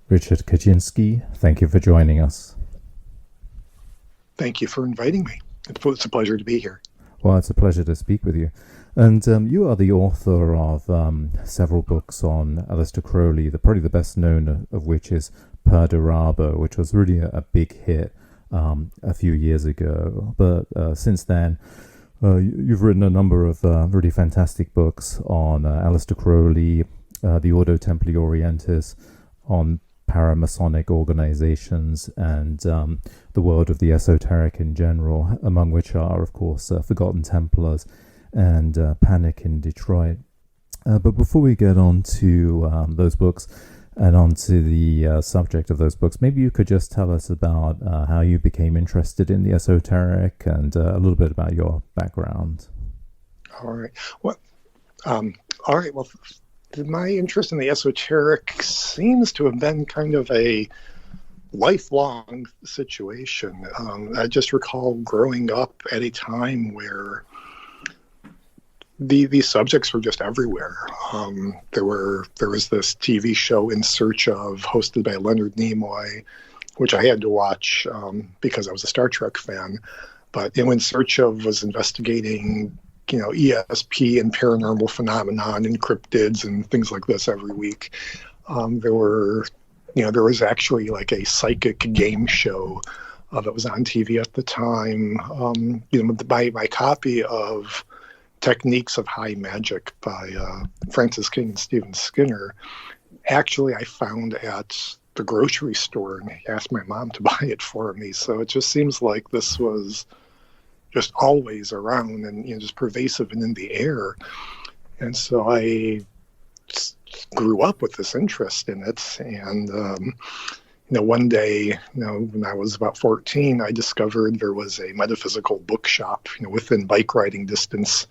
Richard Kaczynski, thank you for joining us. Thank you for inviting me. It's a pleasure to be here. Well, it's a pleasure to speak with you. And you are the author of several books on Aleister Crowley, probably the best known of which is Perdurabo, which was really a big hit a few years ago. But since then, you've written a number of really fantastic books on Aleister Crowley, the Ordo Templi Orientis, on paramasonic organizations, and the world of the esoteric in general, among which are, of course, Forgotten Templars and Panic in Detroit. But before we get on to those books and on to the subject of those books, maybe you could just tell us about how you became interested in the esoteric and a little bit about your background. All right. Well, my interest in the esoteric seems to have been kind of a lifelong situation. I just recall growing up at a time where these subjects were just everywhere. There was this TV show In Search Of, hosted by Leonard Nimoy, which I had to watch because I was a Star Trek fan. But In Search Of was investigating ESP and paranormal phenomenon and cryptids and things like this every week. There was actually like a psychic game show that was on TV at the time. My copy of Techniques of High Magic by Francis King and Stephen Skinner, actually I found at the grocery store, and I asked my mom to buy it for me. So it just seems like this was just always around and just pervasive and in the air. And so I grew up with this interest in it. And, one day, when I was about 14, I discovered there was a metaphysical bookshop, within bike riding distance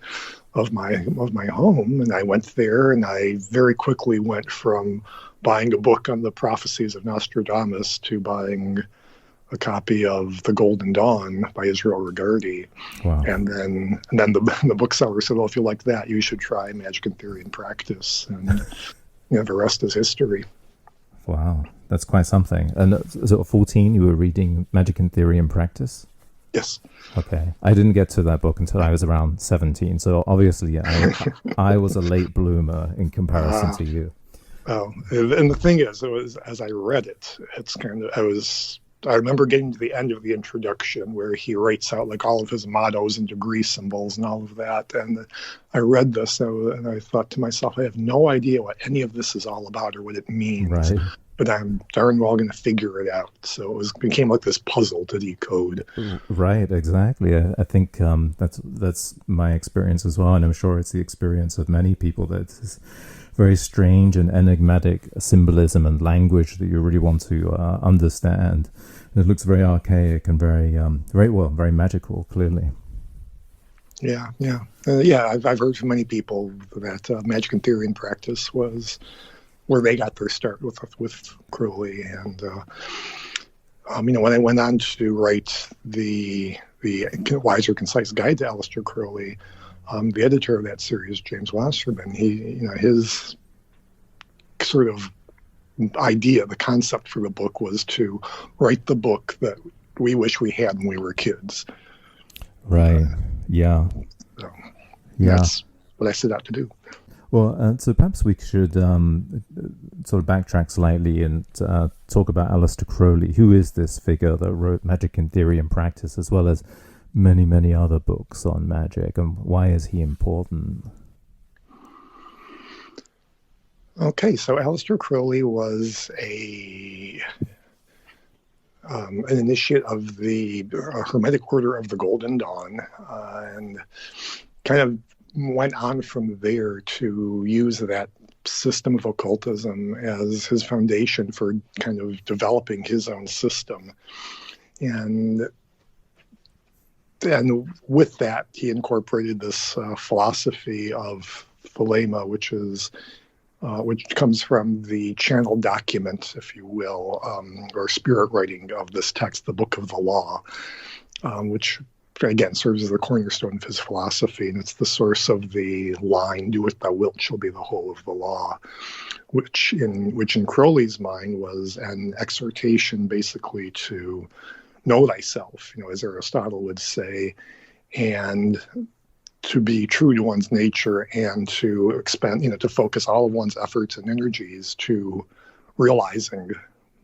of my home. And I went there, and I very quickly went from buying a book on the prophecies of Nostradamus to buying a copy of The Golden Dawn by Israel Regardie. Wow. And then the bookseller said, well, if you like that, you should try Magic in Theory and Practice. And the rest is history. Wow, that's quite something. And so at 14, you were reading Magic in Theory and Practice? Yes. Okay. I didn't get to that book until I was around 17. So obviously, I was a late bloomer in comparison to you. Oh, and the thing is, it was, as I read it, I remember getting to the end of the introduction where he writes out like all of his mottos and degree symbols and all of that. And I read this and I thought to myself, I have no idea what any of this is all about or what it means. Right. But I'm darn well going to figure it out. So it became like this puzzle to decode. Right, exactly. I think that's my experience as well. And I'm sure it's the experience of many people, that it's very strange and enigmatic symbolism and language that you really want to understand. And it looks very archaic and very magical, clearly. Yeah. I've heard from many people that Magic in Theory and Practice was where they got their start with Crowley. And when I went on to write the Wiser, Concise Guide to Aleister Crowley, the editor of that series, James Wasserman, his sort of idea, the concept for the book was to write the book that we wish we had when we were kids. Right. Yeah. So that's what I set out to do. Well, so perhaps we should sort of backtrack slightly and talk about Aleister Crowley. Who is this figure that wrote Magic in Theory and Practice, as well as many, many other books on magic, and why is he important? Okay, so Aleister Crowley was an initiate of the Hermetic Order of the Golden Dawn, and kind of went on from there to use that system of occultism as his foundation for kind of developing his own system. And with that, he incorporated this philosophy of Thelema, which comes from the channel document, if you will, or spirit writing of this text, the Book of the Law, which again, serves as the cornerstone of his philosophy, and it's the source of the line, "Do what thou wilt shall be the whole of the law," which in Crowley's mind was an exhortation basically to know thyself, as Aristotle would say, and to be true to one's nature, and to expend, to focus all of one's efforts and energies to realizing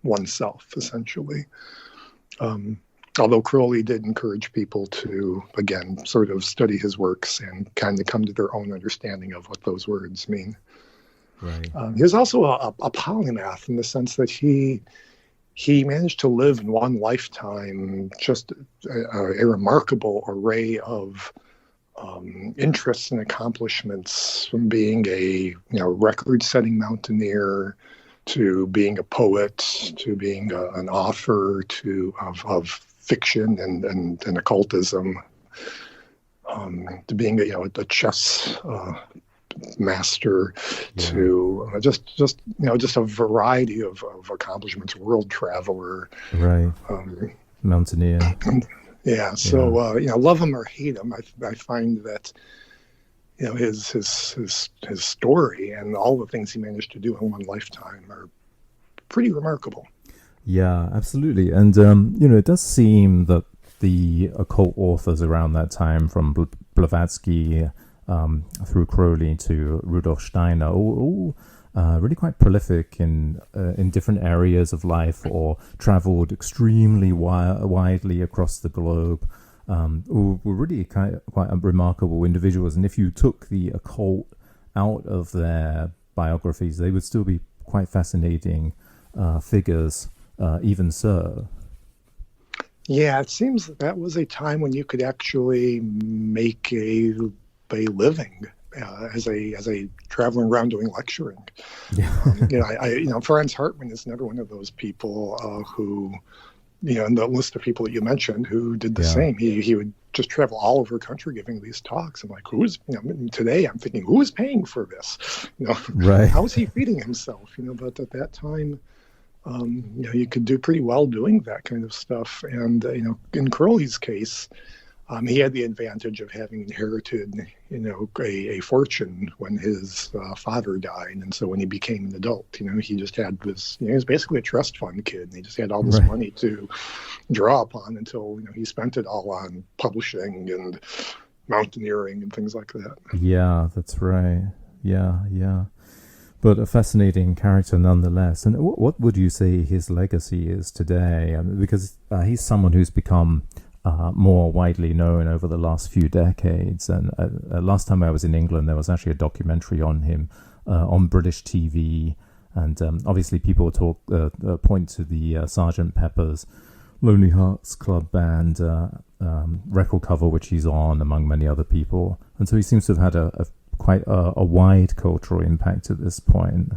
oneself, essentially. Although Crowley did encourage people to, again, sort of study his works and kind of come to their own understanding of what those words mean. Right. He was also a polymath in the sense that he managed to live in one lifetime just a remarkable array of interests and accomplishments, from being a record-setting mountaineer to being a poet to being an author of fiction and occultism, to being a chess master, to just a variety of accomplishments. World traveler, right? Mountaineer. Yeah. So love him or hate him, I find that his story and all the things he managed to do in one lifetime are pretty remarkable. Yeah, absolutely. And it does seem that the occult authors around that time, from Blavatsky through Crowley to Rudolf Steiner, all really quite prolific in different areas of life, or traveled extremely widely across the globe. Were really quite remarkable individuals. And if you took the occult out of their biographies, they would still be quite fascinating figures, even so. Yeah, it seems that was a time when you could actually make a living as a traveling around doing lecturing. Yeah. Franz Hartmann is another one of those people who, in the list of people that you mentioned, who did the same. He would just travel all over the country giving these talks. I'm like, today I'm thinking, who is paying for this? Right. How is he feeding himself? But at that time, you could do pretty well doing that kind of stuff. And, in Crowley's case, he had the advantage of having inherited, a fortune when his father died. And so when he became an adult, he just had this, he was basically a trust fund kid. And he just had all this money to draw upon until, he spent it all on publishing and mountaineering and things like that. Yeah, that's right. Yeah. But a fascinating character nonetheless. And what would you say his legacy is today? Because he's someone who's become more widely known over the last few decades. And last time I was in England, there was actually a documentary on him on British TV. And obviously people point to the Sgt. Pepper's Lonely Hearts Club Band record cover, which he's on, among many other people. And so he seems to have had quite a wide cultural impact at this point.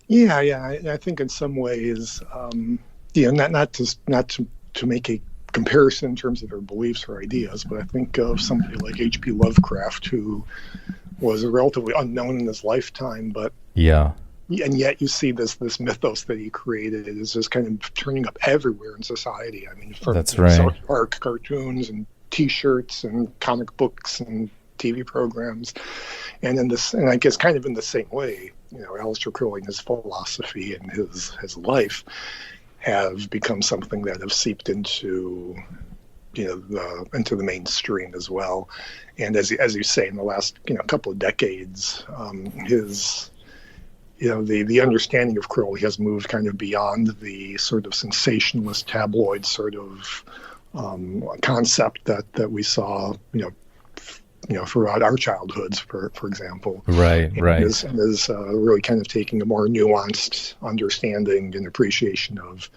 Yeah. I think in some ways, not to make a comparison in terms of their beliefs or ideas, but I think of somebody like H.P. Lovecraft, who was relatively unknown in his lifetime, but and yet you see this mythos that he created is just kind of turning up everywhere in society. I mean, from South Park cartoons and T-shirts and comic books and TV programs, and I guess kind of in the same way, Aleister Crowley and his philosophy and his life have become something that have seeped into the mainstream as well. And as you say, in the last couple of decades, his the understanding of Crowley has moved kind of beyond the sort of sensationalist tabloid sort of concept that we saw throughout our childhoods, for example. Right. Is really kind of taking a more nuanced understanding and appreciation of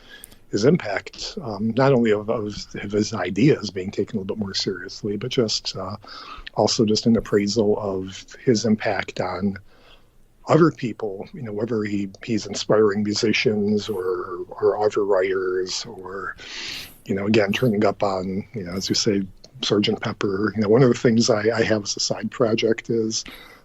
his impact, not only of his ideas being taken a little bit more seriously, but just also just an appraisal of his impact on other people, whether he's inspiring musicians or other writers, or, again, turning up on, as you say, Sgt. Pepper. One of the things I have as a side project is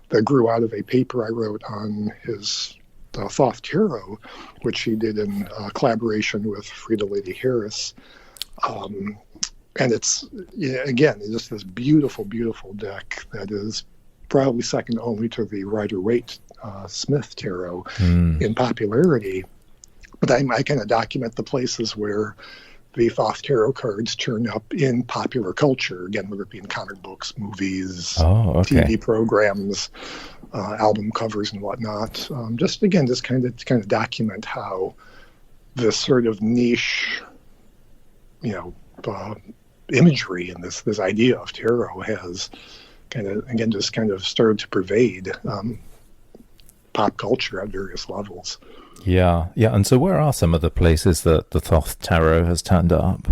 that grew out of a paper I wrote on his Thoth Tarot, which he did in collaboration with Frida Lady Harris. and it's, again, just this beautiful, beautiful deck that is probably second only to the Rider-Waite Smith Tarot in popularity. But I kind of document the places where the Thoth Tarot cards turn up in popular culture, again, whether it be in comic books, movies, TV programs, album covers and whatnot. Just kind of document how this sort of niche, imagery and this idea of tarot has kind of started to pervade pop culture at various levels. Yeah. And so where are some of the places that the Thoth Tarot has turned up?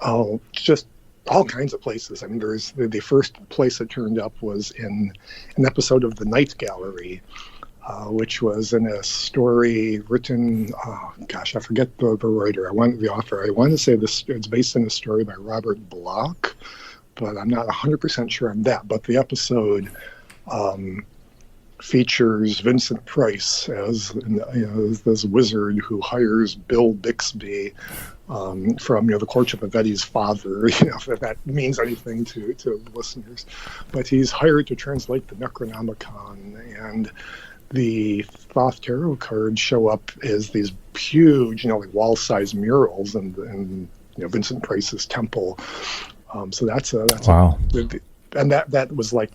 Oh, just all kinds of places. I mean, there's the first place it turned up was in an episode of The Night Gallery, which was in a story written, I forget the writer. The author. I want to say it's based in a story by Robert Bloch, but I'm not 100% sure on that. But the episode features Vincent Price as this wizard who hires Bill Bixby from the courtship of Eddie's father, if that means anything to listeners. But he's hired to translate the Necronomicon, and the Thoth Tarot cards show up as these huge, like wall-sized murals in Vincent Price's temple. So that's wow. And that was like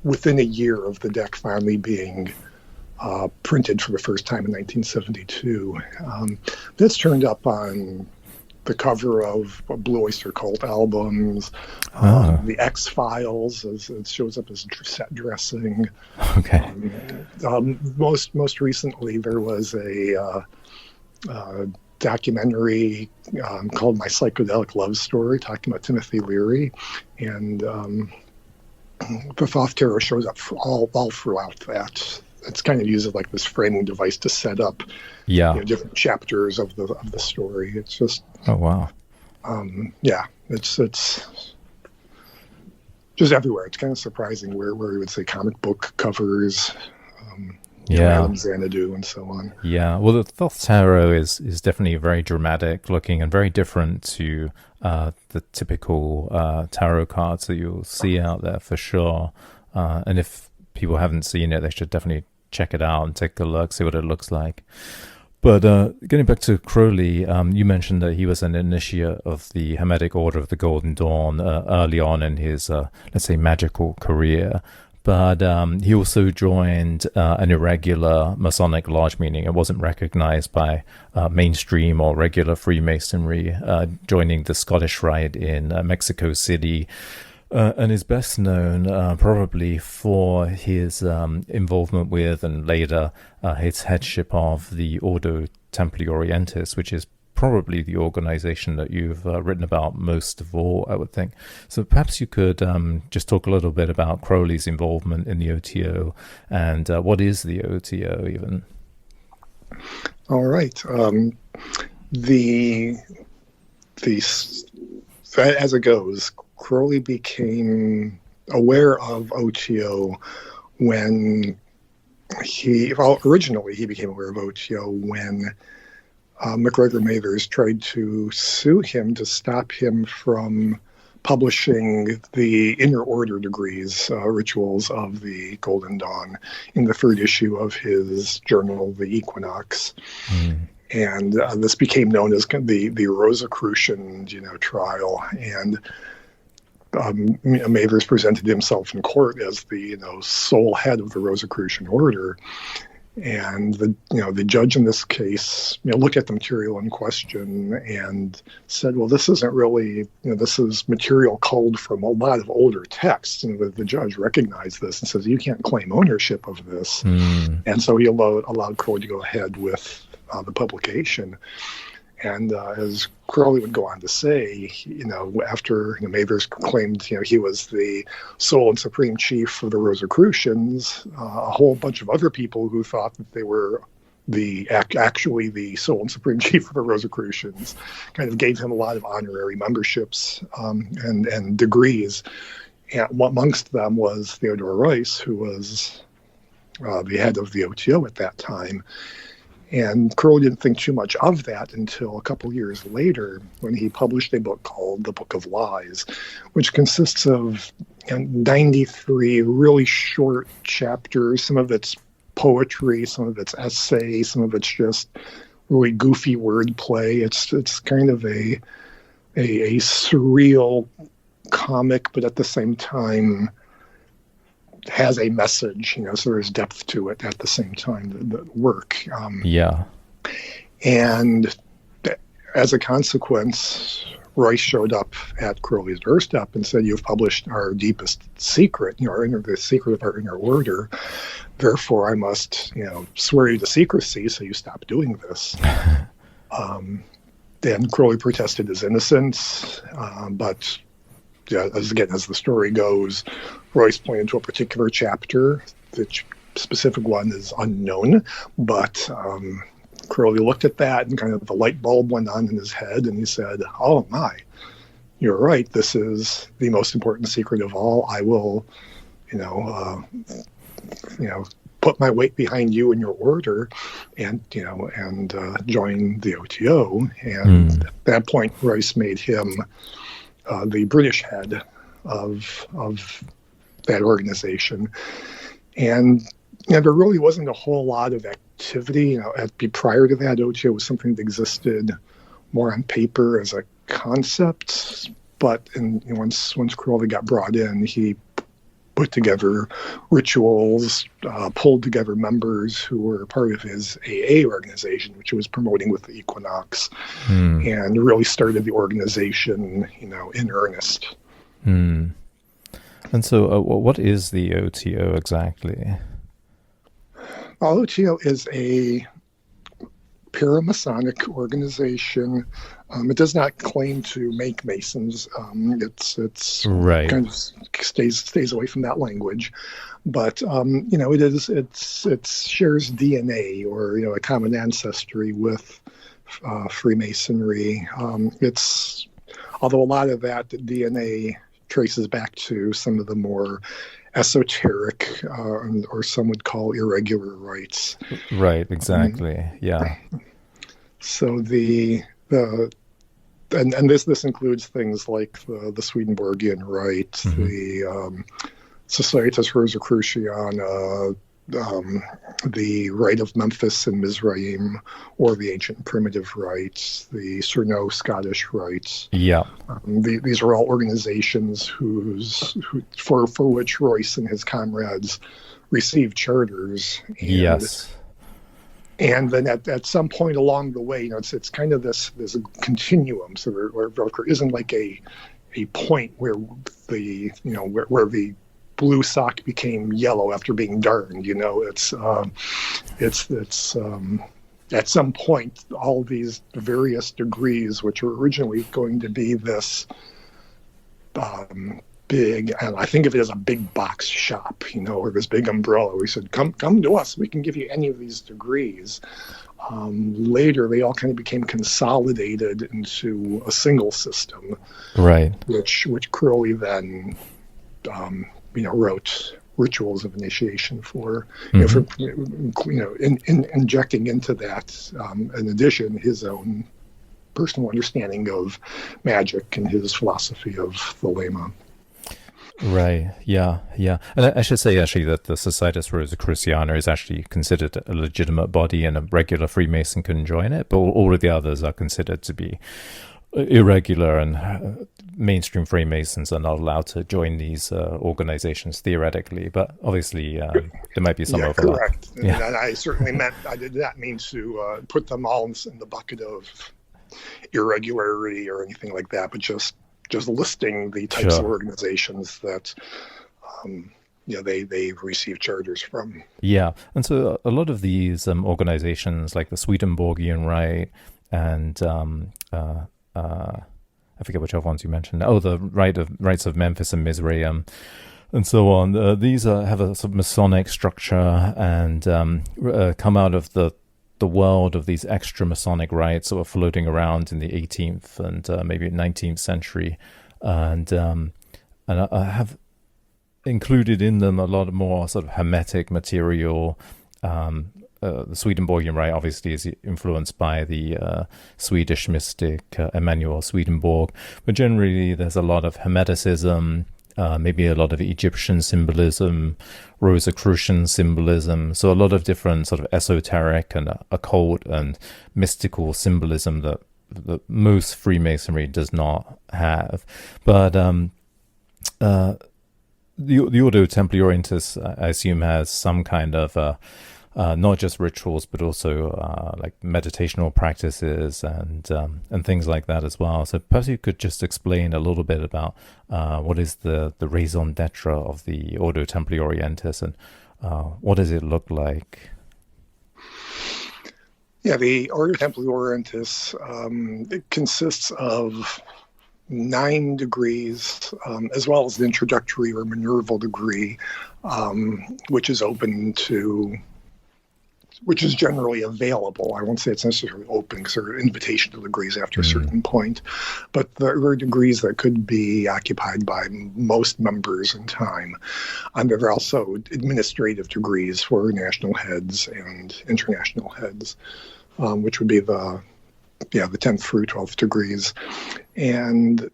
within a year of the deck finally being printed for the first time in 1972. This turned up on the cover of Blue Oyster Cult albums, the X-Files, as it shows up as set dressing. Okay. Most recently, there was a documentary called My Psychedelic Love Story, talking about Timothy Leary, and the Thoth Tarot shows up all throughout that. It's kind of used as like this framing device to set up different chapters of the story. It's just wow. It's just everywhere. It's kind of surprising where you would say comic book covers, Adam Xanadu and so on. Yeah, well, the Thoth Tarot is definitely very dramatic looking and very different to the typical tarot cards that you'll see out there for sure. And if people haven't seen it, they should definitely check it out and take a look, see what it looks like. But getting back to Crowley, you mentioned that he was an initiate of the Hermetic Order of the Golden Dawn early on in his, let's say, magical career. But he also joined an irregular Masonic lodge, meaning it wasn't recognized by mainstream or regular Freemasonry, joining the Scottish Rite in Mexico City. And is best known probably for his involvement with and later his headship of the Ordo Templi Orientis, which is probably the organization that you've written about most of all, I would think. So perhaps you could just talk a little bit about Crowley's involvement in the OTO and what is the OTO even? All right. As it goes, Crowley became aware of OTO when originally he became aware of OTO when MacGregor Mathers tried to sue him to stop him from publishing the inner order degrees, rituals of the Golden Dawn, in the third issue of his journal, The Equinox. And this became known as the Rosicrucian, trial. And Mathers presented himself in court as the sole head of the Rosicrucian order, and the judge in this case looked at the material in question and said, well, this isn't really this is material culled from a lot of older texts, and the judge recognized this and says, you can't claim ownership of this. And so he allowed Crowley to go ahead with the publication. And as Crowley would go on to say, after Mathers claimed, he was the sole and supreme chief of the Rosicrucians, a whole bunch of other people who thought that they were actually the sole and supreme chief of the Rosicrucians kind of gave him a lot of honorary memberships and degrees. And amongst them was Theodore Royce, who was the head of the OTO at that time. And Crowley didn't think too much of that until a couple years later when he published a book called The Book of Lies, which consists of 93 really short chapters. Some of it's poetry, some of it's essay, some of it's just really goofy wordplay. It's kind of a surreal comic, but at the same time has a message, so there's depth to it at the same time, the work. And as a consequence, Royce showed up at Crowley's doorstep and said, "You've published our deepest secret, the secret of our inner order. Therefore, I must, swear you to secrecy, so you stop doing this." Then Crowley protested his innocence, but as the story goes, Royce pointed to a particular chapter. The specific one is unknown, but Crowley looked at that and kind of the light bulb went on in his head, and he said, "Oh my, you're right. This is the most important secret of all. I will, put my weight behind you and your order, and join the OTO." And at that point, Royce made him the British head of that organization. And there really wasn't a whole lot of activity. Prior to that, OTO was something that existed more on paper as a concept. But once Crowley got brought in, he put together rituals, pulled together members who were part of his AA organization, which he was promoting with the equinox, and really started the organization, in earnest. And so what is the OTO exactly? Well, OTO is a paramasonic organization. It does not claim to make Masons. It's right. Kind of stays away from that language, but it shares DNA or a common ancestry with Freemasonry. Although a lot of that DNA traces back to some of the more esoteric, or some would call irregular rites. Right, exactly. Yeah. So and this includes things like the Swedenborgian rite, the Societas Rosicruciana, the rite of Memphis and Mizraim, or the ancient primitive rites, the Cerno Scottish rites. Yeah. These are all organizations for which Royce and his comrades received charters. Yes. And then at some point along the way, it's kind of there's a continuum. So there isn't like a point where where the blue sock became yellow after being darned. It's at some point all these various degrees, which were originally going to be this big, and I think of it as a big box shop, or this big umbrella. We said, come to us. We can give you any of these degrees. Later, they all kind of became consolidated into a single system, right? Which Crowley then, wrote rituals of initiation for, injecting into that, in addition, his own personal understanding of magic and his philosophy of the Lema. Right. Yeah. And I should say actually that the Societas Rosicruciana is actually considered a legitimate body, and a regular Freemason can join it, but all of the others are considered to be irregular, and mainstream Freemasons are not allowed to join these organizations theoretically. But obviously, there might be some overlap. Correct. Yeah. And I certainly I did not mean to put them all in the bucket of irregularity or anything like that, but just listing the types of organizations that they receive charters from. Yeah, and so a lot of these organizations, like the Swedenborgian Rite and I forget which other ones you mentioned. Oh, the rites of Memphis and Mizraim, and so on. These have a sort of Masonic structure and come out of the world of these extra Masonic rites that were floating around in the 18th and maybe 19th century, and I have included in them a lot more sort of hermetic material, the Swedenborgian rite obviously is influenced by the Swedish mystic Emanuel Swedenborg, but generally there's a lot of Hermeticism, maybe a lot of Egyptian symbolism, Rosicrucian symbolism, so a lot of different sort of esoteric and occult and mystical symbolism that most Freemasonry does not have. But the Ordo Templi Orientis, I assume, has some kind of not just rituals, but also like meditational practices and things like that as well. So perhaps you could just explain a little bit about what is the raison d'etre of the Ordo Templi Orientis, and what does it look like? Yeah, the Ordo Templi Orientis, it consists of 9 degrees, as well as the introductory or Minerval degree, which is generally available. I won't say it's necessarily open because there are invitational degrees after a certain point, but there are degrees that could be occupied by most members in time. And there are also administrative degrees for national heads and international heads, which would be the 10th through 12th degrees. And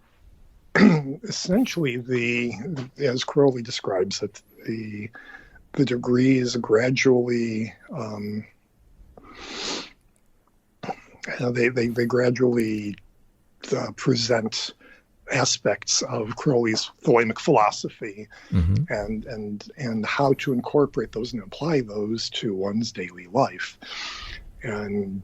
essentially, as Crowley describes it, the degrees gradually they gradually present aspects of Crowley's Thelemic philosophy, and how to incorporate those and apply those to one's daily life. And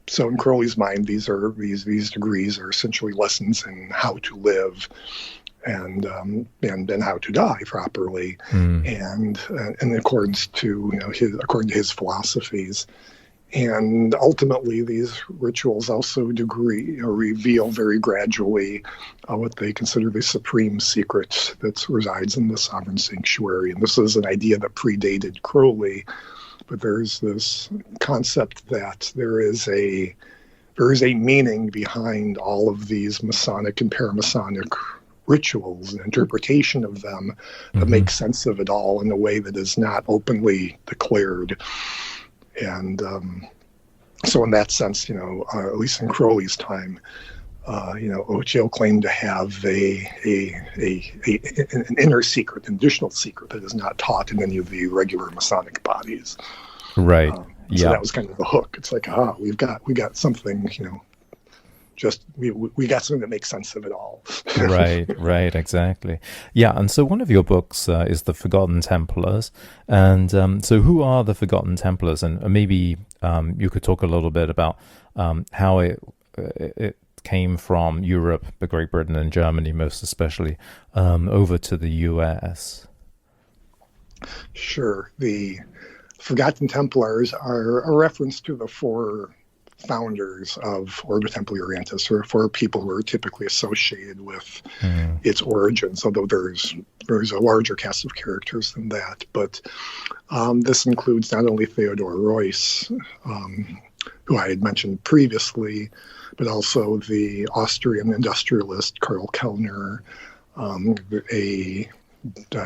so in Crowley's mind, these degrees are essentially lessons in how to live and how to die properly, and in accordance to according to his philosophies. And ultimately, these rituals also reveal very gradually what they consider the supreme secret that resides in the sovereign sanctuary. And this is an idea that predated Crowley, but there's this concept that there is a meaning behind all of these Masonic and Paramasonic rituals and interpretation of them that makes sense of it all in a way that is not openly declared. And so in that sense, at least in Crowley's time, Oto claimed to have an inner secret, an additional secret that is not taught in any of the regular Masonic bodies. Right. So that was kind of the hook. It's like, we got something, we got something that makes sense of it all. Right, exactly. Yeah, and so one of your books is The Forgotten Templars. And so who are the Forgotten Templars? And maybe you could talk a little bit about how it came from Europe, Great Britain and Germany most especially, over to the US. Sure. The Forgotten Templars are a reference to the 4 founders of Ordo Templi Orientis, or 4 people who are typically associated with its origins, although there's a larger cast of characters than that. But this includes not only Theodor Reuss, who I had mentioned previously, but also the Austrian industrialist Karl Kellner, a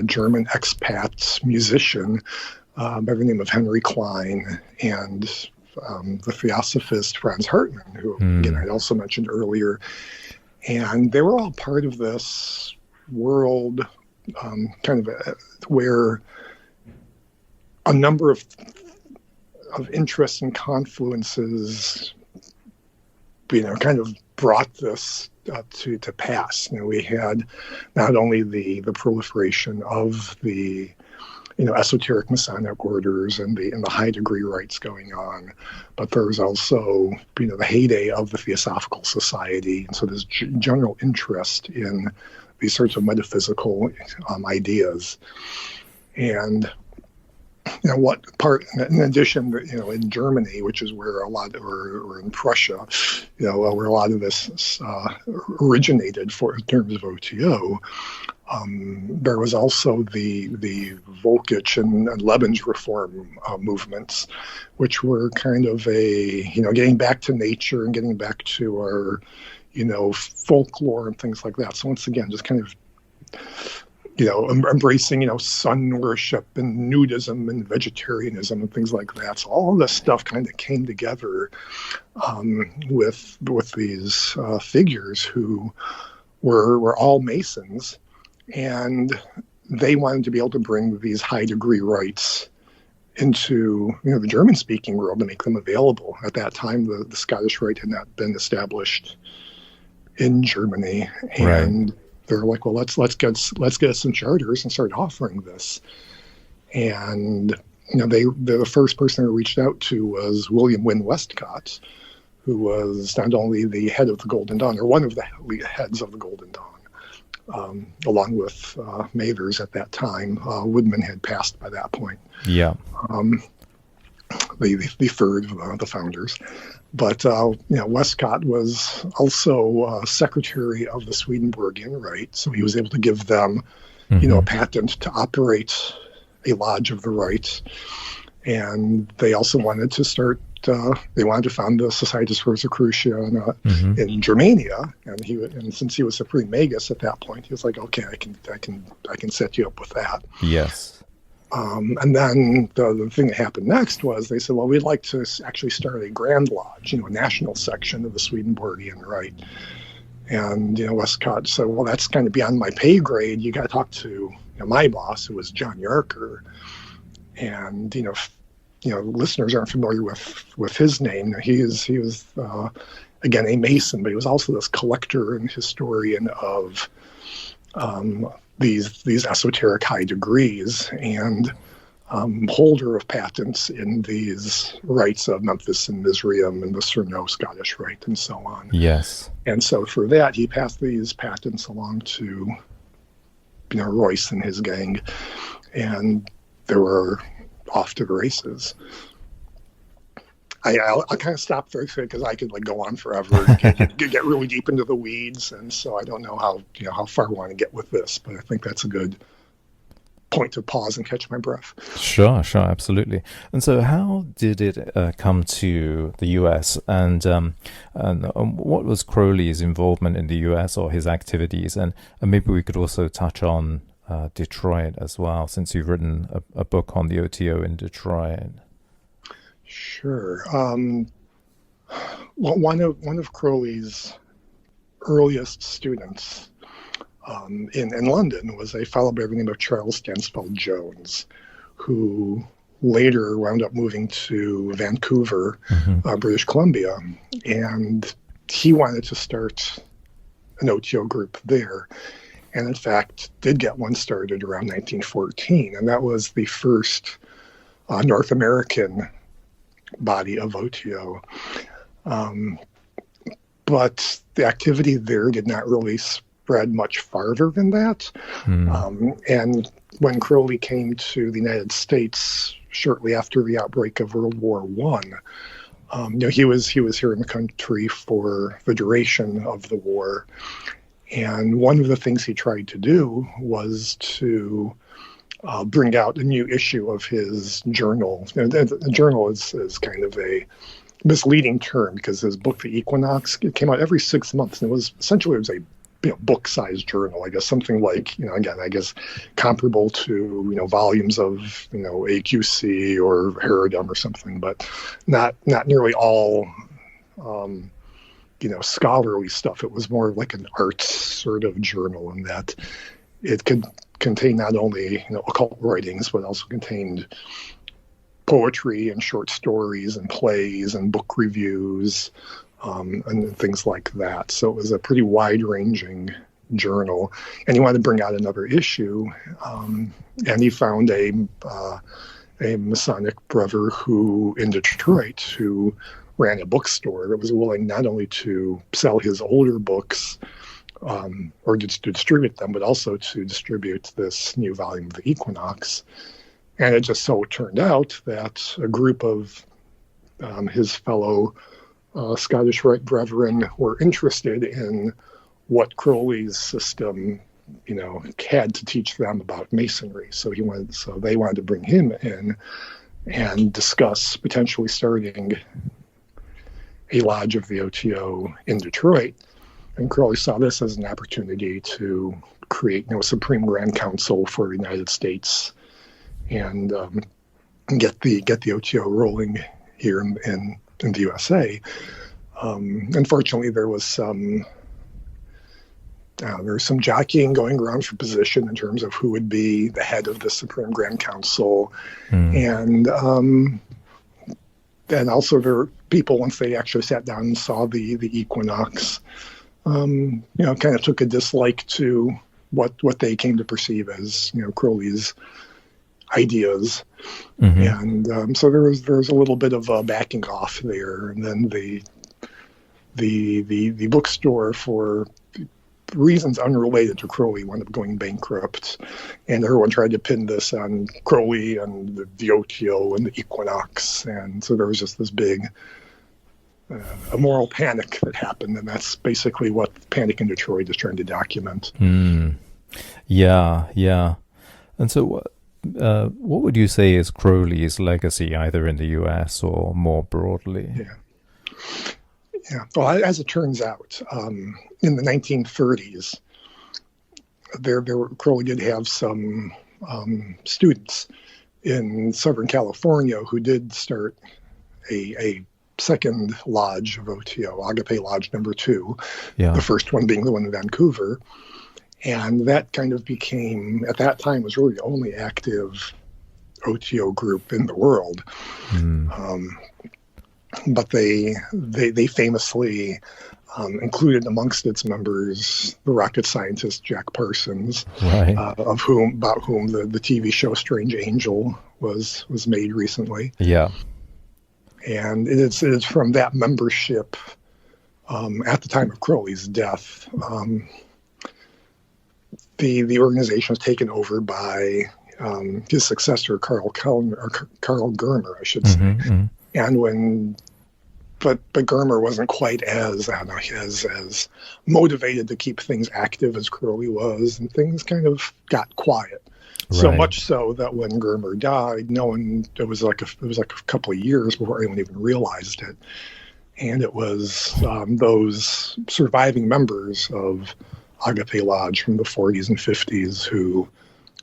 German expat musician by the name of Henry Klein, and the theosophist Franz Hartmann, who again I also mentioned earlier. And they were all part of this world, where a number of interests and confluences, kind of brought this to pass. We had not only the proliferation of the esoteric Masonic orders and the high degree rites going on, but there was also the heyday of the Theosophical Society, and so there's general interest in these sorts of metaphysical ideas. And what part, in addition, in Germany, which is where or in Prussia, where a lot of this originated in terms of OTO, there was also the Volkic and Lebens reform movements, which were kind of getting back to nature and getting back to our, folklore and things like that. So once again, just kind of, embracing, sun worship and nudism and vegetarianism and things like that. So all of this stuff kind of came together with these figures who were all Masons, and they wanted to be able to bring these high degree rites into the German-speaking world to make them available. At that time, the Scottish Rite had not been established in Germany, and they're like, well, let's get some charters and start offering this. And the first person who reached out to was William Wynne Westcott, who was not only the head of the Golden Dawn, or one of the heads of the Golden Dawn, along with Mathers at that time. Woodman had passed by that point. Yeah. The third of the founders. But Westcott was also secretary of the Swedenborgian Rite, so he was able to give them, a patent to operate a lodge of the Rite. And they also wanted to start. They wanted to found the Societas Rosicruciana in Germania, and since he was Supreme Magus at that point, he was like, okay, I can set you up with that. Yes. And then the thing that happened next was they said, well, we'd like to actually start a Grand Lodge, a national section of the Swedenborgian Rite. And, Westcott said, well, that's kind of beyond my pay grade. You got to talk to my boss, who was John Yarker. And, listeners aren't familiar with his name. He was again, a Mason, but he was also this collector and historian of these esoteric high degrees, and holder of patents in these rites of Memphis and Misrium and the Cerno Scottish Rite and so on. Yes. And so for that, he passed these patents along to Royce and his gang, and they were off to the races. I'll kind of stop there because I could go on forever and get really deep into the weeds, and so I don't know how far I want to get with this, but I think that's a good point to pause and catch my breath. Sure, absolutely. And so, how did it come to the U.S. and what was Crowley's involvement in the U.S. or his activities, and maybe we could also touch on Detroit as well, since you've written a book on the OTO in Detroit. Sure. Well, one of Crowley's earliest students in London was a fellow by the name of Charles Stansfeld Jones, who later wound up moving to Vancouver, British Columbia, and he wanted to start an OTO group there, and in fact did get one started around 1914, and that was the first North American body of OTO. But the activity there did not really spread much farther than that. And when Crowley came to the United States shortly after the outbreak of World War I, he was here in the country for the duration of the war. And one of the things he tried to do was to bring out a new issue of his journal. The journal is kind of a misleading term because his book, The Equinox, it came out every 6 months, and it was a book-sized journal. I guess something like I guess comparable to volumes of AQC or Herodom or something, but not nearly all scholarly stuff. It was more like an arts sort of journal, in that it could contain not only occult writings, but also contained poetry and short stories and plays and book reviews and things like that. So it was a pretty wide-ranging journal, and he wanted to bring out another issue, and he found a Masonic brother in Detroit who ran a bookstore that was willing not only to sell his older books or to distribute them, but also to distribute this new volume of the Equinox. And it just so turned out that a group of his fellow Scottish Rite brethren were interested in what Crowley's system, had to teach them about Masonry. So they wanted to bring him in and discuss potentially starting a lodge of the OTO in Detroit. And Crowley saw this as an opportunity to create, a Supreme Grand Council for the United States and get the OTO rolling here in the USA. Unfortunately, there was some jockeying going around for position in terms of who would be the head of the Supreme Grand Council, and also there were people, once they actually sat down and saw the equinox, kind of took a dislike to what they came to perceive as Crowley's ideas, and so there was a little bit of a backing off there, and then the bookstore, for reasons unrelated to Crowley, wound up going bankrupt, and everyone tried to pin this on Crowley and the OTO and the equinox, and so there was just this big a moral panic that happened, and that's basically what Panic in Detroit is trying to document. Yeah. And so what would you say is Crowley's legacy, either in the US or more broadly? Yeah. Well, as it turns out, in the 1930s, Crowley did have some students in Southern California who did start a second lodge of OTO, Agape Lodge number 2, the first one being the one in Vancouver. And that kind of became, at that time, was really the only active OTO group in the world. But they famously included amongst its members the rocket scientist Jack Parsons, about whom the TV show Strange Angel was made recently. Yeah. And it is from that membership, at the time of Crowley's death, the organization was taken over by his successor, Carl Germer, I should say. And but Germer wasn't quite as motivated to keep things active as Crowley was, and things kind of got quiet. So much so that when Germer died, it was like a couple of years before anyone even realized it. And it was those surviving members of Agape Lodge from the 40s and 50s who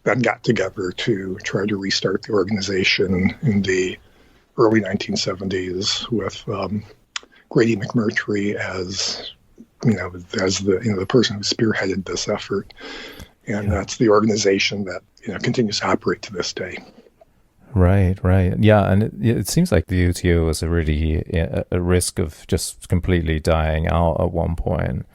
then got together to try to restart the organization in the early 1970s with Grady McMurtry as the person who spearheaded this effort. And that's the organization that continues to operate to this day. Right. Yeah, and it seems like the UTO was really a risk of just completely dying out at one point,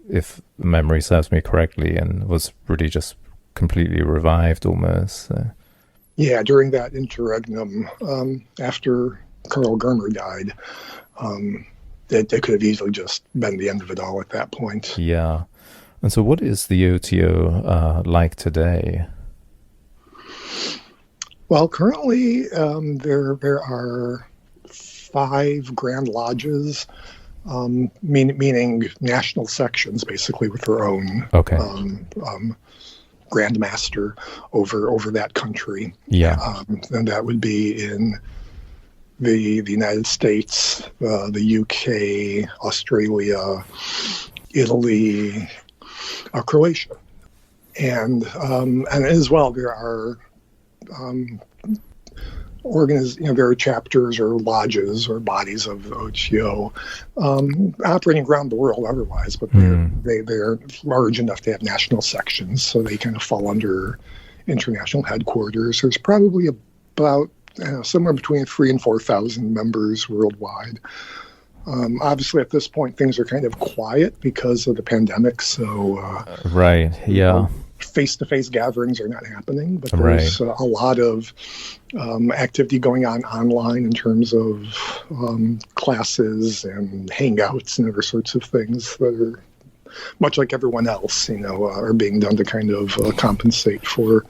if memory serves me correctly, and was really just completely revived almost. So. Yeah, during that interregnum, after Carl Germer died, it could have easily just been the end of it all at that point. Yeah. And so what is the OTO like today? Well, currently there are 5 Grand Lodges, meaning national sections, basically with their own Grand Master over that country. Yeah. And that would be in the United States, the UK, Australia, Italy, Croatia, and as well there are there are chapters or lodges or bodies of the OTO operating around the world otherwise, but they're large enough to have national sections, so they kind of fall under international headquarters. There's probably about somewhere between 3,000 and 4,000 members worldwide. Obviously, at this point, things are kind of quiet because of the pandemic. So, face-to-face gatherings are not happening, but there's a lot of activity going on online in terms of classes and hangouts and other sorts of things that are much like everyone else, are being done to kind of compensate for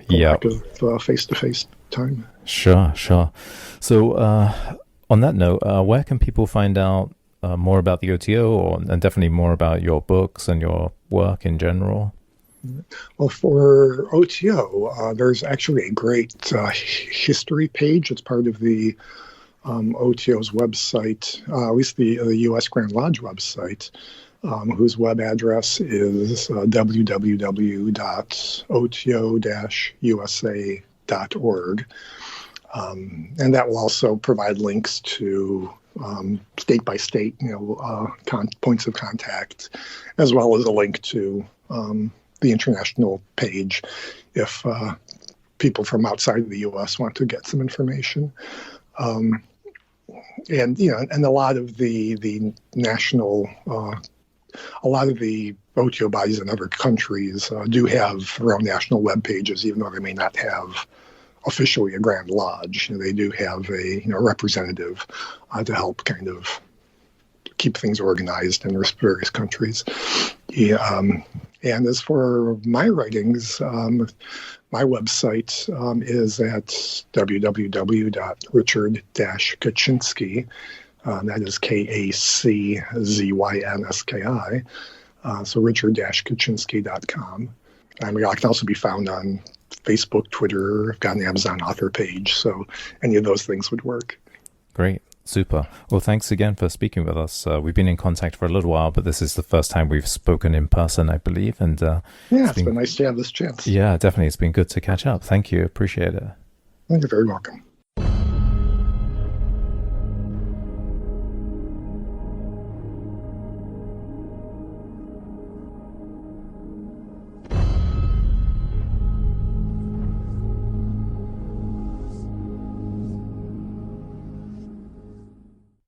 the lack of face-to-face time. Sure. So, on that note, where can people find out more about the OTO, and definitely more about your books and your work in general? Well, for OTO, there's actually a great history page. It's part of the OTO's website, at least the U.S. Grand Lodge website. whose web address is www.oto-usa.org. And that will also provide links to state by state, points of contact, as well as a link to the international page if people from outside of the U.S. want to get some information. And a lot of the national, a lot of the OTO bodies in other countries do have their own national web pages, even though they may not have officially a Grand Lodge. They do have a representative to help kind of keep things organized in various countries. And as for my writings, my website is at www.richard-Kaczynski. That is Kaczynski. So richard-Kaczynski.com. And I can also be found on Facebook, Twitter. I've got an Amazon author page, so any of those things would work. Great. Super. Well, thanks again for speaking with us. We've been in contact for a little while, but this is the first time we've spoken in person, I believe. And it's been nice to have this chance. Yeah, definitely. It's been good to catch up. Thank you. Appreciate it. You're very welcome.